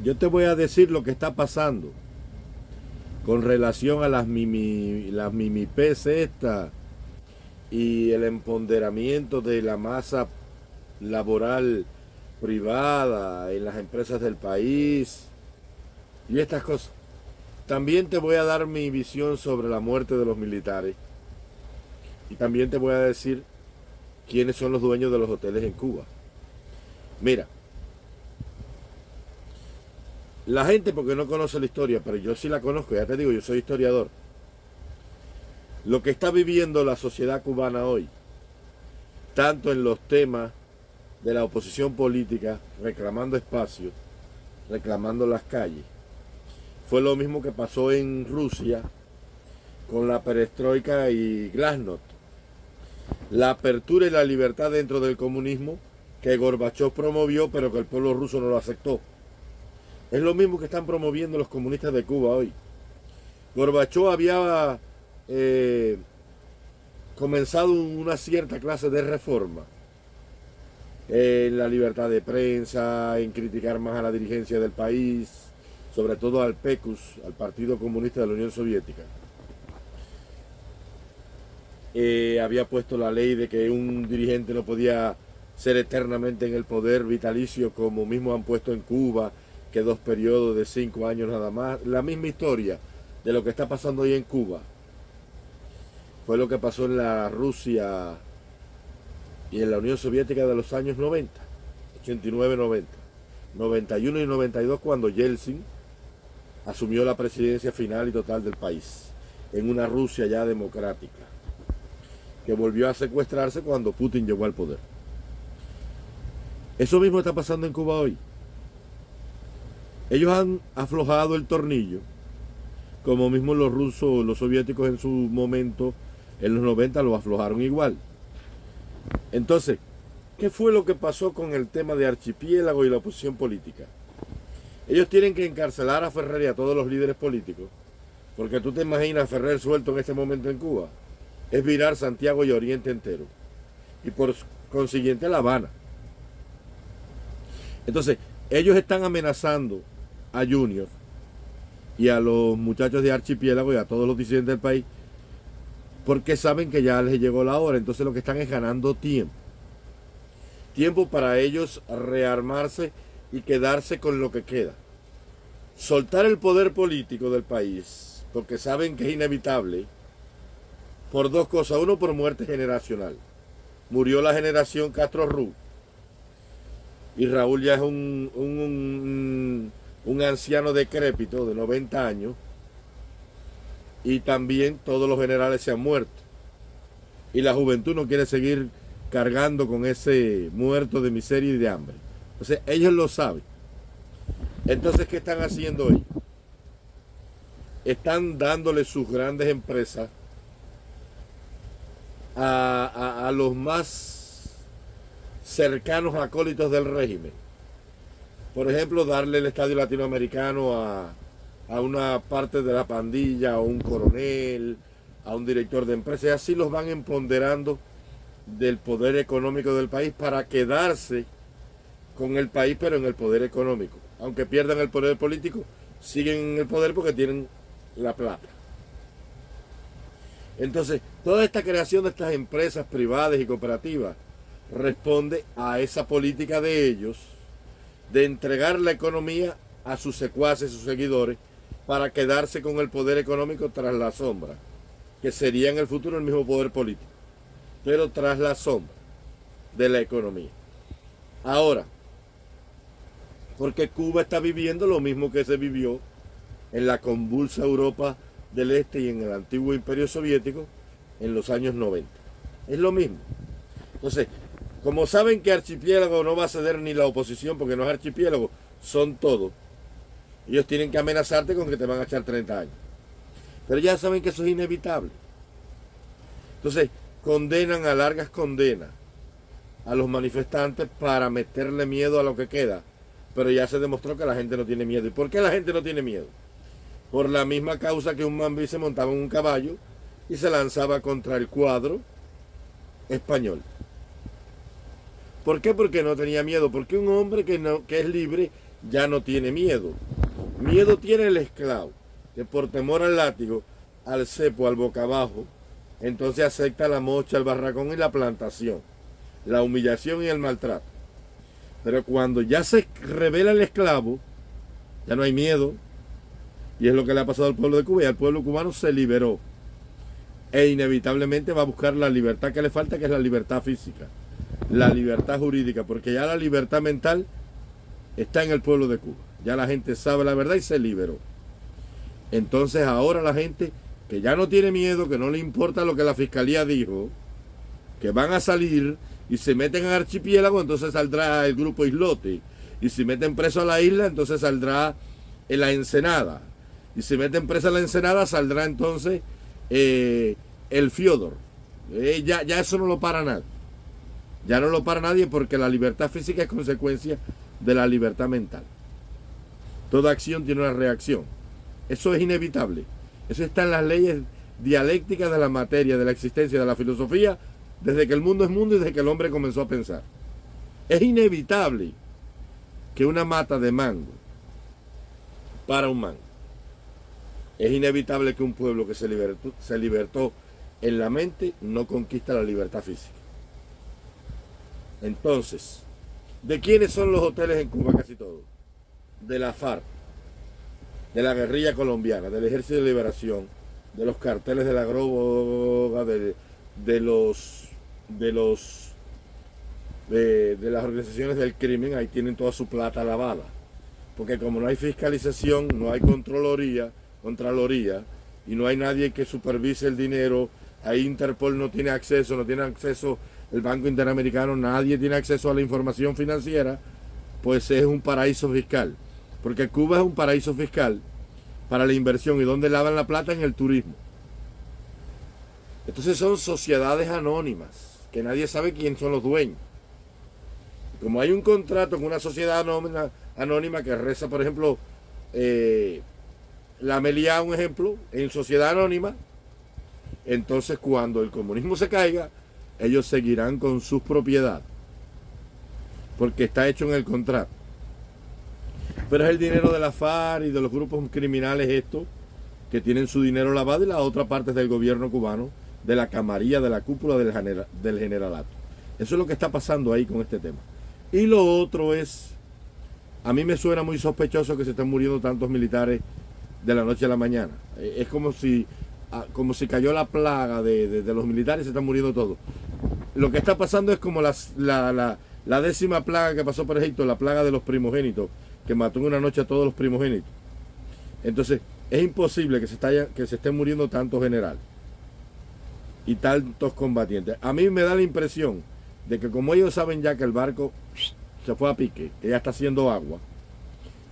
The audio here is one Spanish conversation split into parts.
Yo te voy a decir lo que está pasando con relación a las mimipes esta y el empoderamiento de la masa laboral privada en las empresas del país y estas cosas. También te voy a dar mi visión sobre la muerte de los militares y también te voy a decir quiénes son los dueños de los hoteles en Cuba. Mira, la gente porque no conoce la historia, pero yo sí la conozco, ya te digo, yo soy historiador. Lo que está viviendo la sociedad cubana hoy, tanto en los temas de la oposición política, reclamando espacios, reclamando las calles, fue lo mismo que pasó en Rusia con la perestroika y glasnost. La apertura y la libertad dentro del comunismo que Gorbachov promovió, pero que el pueblo ruso no lo aceptó. Es lo mismo que están promoviendo los comunistas de Cuba hoy. Gorbachov había comenzado una cierta clase de reforma en la libertad de prensa, en criticar más a la dirigencia del país, sobre todo al PECUS, al Partido Comunista de la Unión Soviética. Había puesto la ley de que un dirigente no podía ser eternamente en el poder vitalicio, como mismo han puesto en Cuba, que 2 periodos de 5 años nada más. La misma historia de lo que está pasando hoy en Cuba fue lo que pasó en la Rusia y en la Unión Soviética de los años 90, 89, 90, 91 y 92, cuando Yeltsin asumió la presidencia final y total del país, en una Rusia ya democrática, que volvió a secuestrarse cuando Putin llegó al poder. Eso mismo está pasando en Cuba hoy. Ellos han aflojado el tornillo, como mismo los rusos, los soviéticos en su momento, en los 90 lo aflojaron igual. Entonces, ¿qué fue lo que pasó con el tema de Archipiélago y la oposición política? Ellos tienen que encarcelar a Ferrer y a todos los líderes políticos, porque tú te imaginas a Ferrer suelto en este momento en Cuba. Es virar Santiago y Oriente entero. Y por consiguiente La Habana. Entonces, ellos están amenazando a Junior y a los muchachos de Archipiélago y a todos los disidentes del país, porque saben que ya les llegó la hora. Entonces lo que están es ganando tiempo. Tiempo para ellos rearmarse y quedarse con lo que queda. Soltar el poder político del país, porque saben que es inevitable, por 2 cosas. Uno, por muerte generacional. Murió la generación Castro-Ruz. Y Raúl ya es un anciano decrépito de 90 años. Y también todos los generales se han muerto. Y la juventud no quiere seguir cargando con ese muerto de miseria y de hambre. Entonces ellos lo saben. Entonces, ¿qué están haciendo hoy? Están dándole sus grandes empresas a los más cercanos acólitos del régimen. Por ejemplo, darle el estadio latinoamericano a una parte de la pandilla, a un coronel, a un director de empresa, y así los van empoderando del poder económico del país para quedarse con el país, pero en el poder económico. Aunque pierdan el poder político, siguen en el poder porque tienen la plata. Entonces, toda esta creación de estas empresas privadas y cooperativas responde a esa política de ellos de entregar la economía a sus secuaces, sus seguidores, para quedarse con el poder económico tras la sombra, que sería en el futuro el mismo poder político, pero tras la sombra de la economía. Ahora, porque Cuba está viviendo lo mismo que se vivió en la convulsa Europa del Este y en el antiguo Imperio Soviético en los años 90. Es lo mismo. Entonces, como saben que Archipiélago no va a ceder ni la oposición, porque no es archipiélago, son todos, ellos tienen que amenazarte con que te van a echar 30 años. Pero ya saben que eso es inevitable. Entonces, condenan a largas condenas a los manifestantes para meterle miedo a lo que queda. Pero ya se demostró que la gente no tiene miedo. ¿Y por qué la gente no tiene miedo? Por la misma causa que un mambí se montaba en un caballo y se lanzaba contra el cuadro español. ¿Por qué? Porque no tenía miedo. Porque un hombre que es libre ya no tiene miedo. Miedo tiene el esclavo, que por temor al látigo, al cepo, al boca abajo, entonces acepta la mocha, el barracón y la plantación, la humillación y el maltrato. Pero cuando ya se revela el esclavo, ya no hay miedo. Y es lo que le ha pasado al pueblo de Cuba. Y el pueblo cubano se liberó. E inevitablemente va a buscar la libertad que le falta, que es la libertad física. La libertad jurídica. Porque ya la libertad mental está en el pueblo de Cuba. Ya la gente sabe la verdad y se liberó. Entonces ahora la gente que ya no tiene miedo, que no le importa lo que la fiscalía dijo, que van a salir y se meten en archipiélago, entonces saldrá el grupo Islote. Y si meten preso a la isla, entonces saldrá en la Ensenada. Y si meten preso a la Ensenada, saldrá entonces el Fiodor. Ya eso no lo para nadie. Ya no lo para nadie porque la libertad física es consecuencia de la libertad mental. Toda acción tiene una reacción. Eso es inevitable. Eso está en las leyes dialécticas de la materia, de la existencia, de la filosofía, desde que el mundo es mundo y desde que el hombre comenzó a pensar. Es inevitable que una mata de mango para un mango. Es inevitable que un pueblo que se libertó en la mente no conquista la libertad física. Entonces, ¿de quiénes son los hoteles en Cuba casi todos? De la FARC, de la guerrilla colombiana, del Ejército de Liberación, de los carteles de la droga, de las organizaciones del crimen. Ahí tienen toda su plata lavada. Porque como no hay fiscalización, no hay contraloría, y no hay nadie que supervise el dinero, ahí Interpol no tiene acceso, el Banco Interamericano, nadie tiene acceso a la información financiera, pues es un paraíso fiscal. Porque Cuba es un paraíso fiscal para la inversión. ¿Y dónde lavan la plata? En el turismo. Entonces son sociedades anónimas, que nadie sabe quién son los dueños. Como hay un contrato con una sociedad anónima que reza, por ejemplo, la Meliá, un ejemplo, en sociedad anónima, entonces cuando el comunismo se caiga, ellos seguirán con sus propiedades, porque está hecho en el contrato. Pero es el dinero de la FARC y de los grupos criminales estos, que tienen su dinero lavado, y la otra parte es del gobierno cubano, de la camarilla, de la cúpula del generalato. Eso es lo que está pasando ahí con este tema. Y lo otro es, a mí me suena muy sospechoso que se estén muriendo tantos militares de la noche a la mañana. Es como si cayó la plaga de los militares y se están muriendo todos. Lo que está pasando es como la 10ª plaga que pasó por Egipto, la plaga de los primogénitos, que mató en una noche a todos los primogénitos. Entonces, es imposible que se estén muriendo tantos generales y tantos combatientes. A mí me da la impresión de que como ellos saben ya que el barco se fue a pique, que ya está haciendo agua,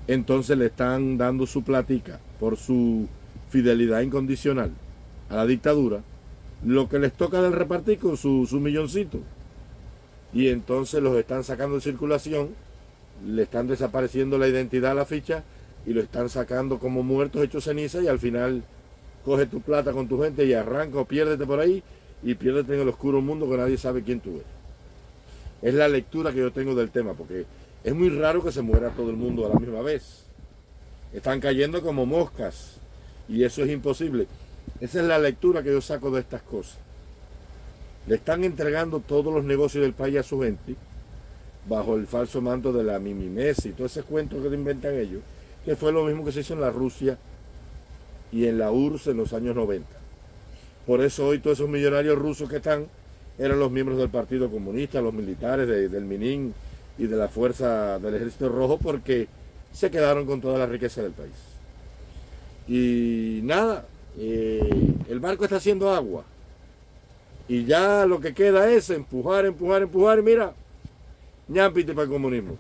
entonces le están dando su platica por su fidelidad incondicional a la dictadura, lo que les toca del repartir con su milloncito. Y entonces los están sacando de circulación, le están desapareciendo la identidad a la ficha y lo están sacando como muertos hechos ceniza, y al final coge tu plata con tu gente y arranca o piérdete por ahí y piérdete en el oscuro mundo que nadie sabe quién tú eres. Es la lectura que yo tengo del tema, porque es muy raro que se muera todo el mundo a la misma vez. Están cayendo como moscas y eso es imposible. Esa es la lectura que yo saco de estas cosas. Le están entregando todos los negocios del país a su gente bajo el falso manto de la mimimes y todo ese cuento que inventan ellos, que fue lo mismo que se hizo en la Rusia y en la URSS en los años 90. Por eso hoy todos esos millonarios rusos que están eran los miembros del Partido Comunista, los militares del Minin y de la fuerza del Ejército Rojo, porque se quedaron con toda la riqueza del país. Y nada, el barco está haciendo agua. Y ya lo que queda es empujar, y mira, ñampite para el comunismo.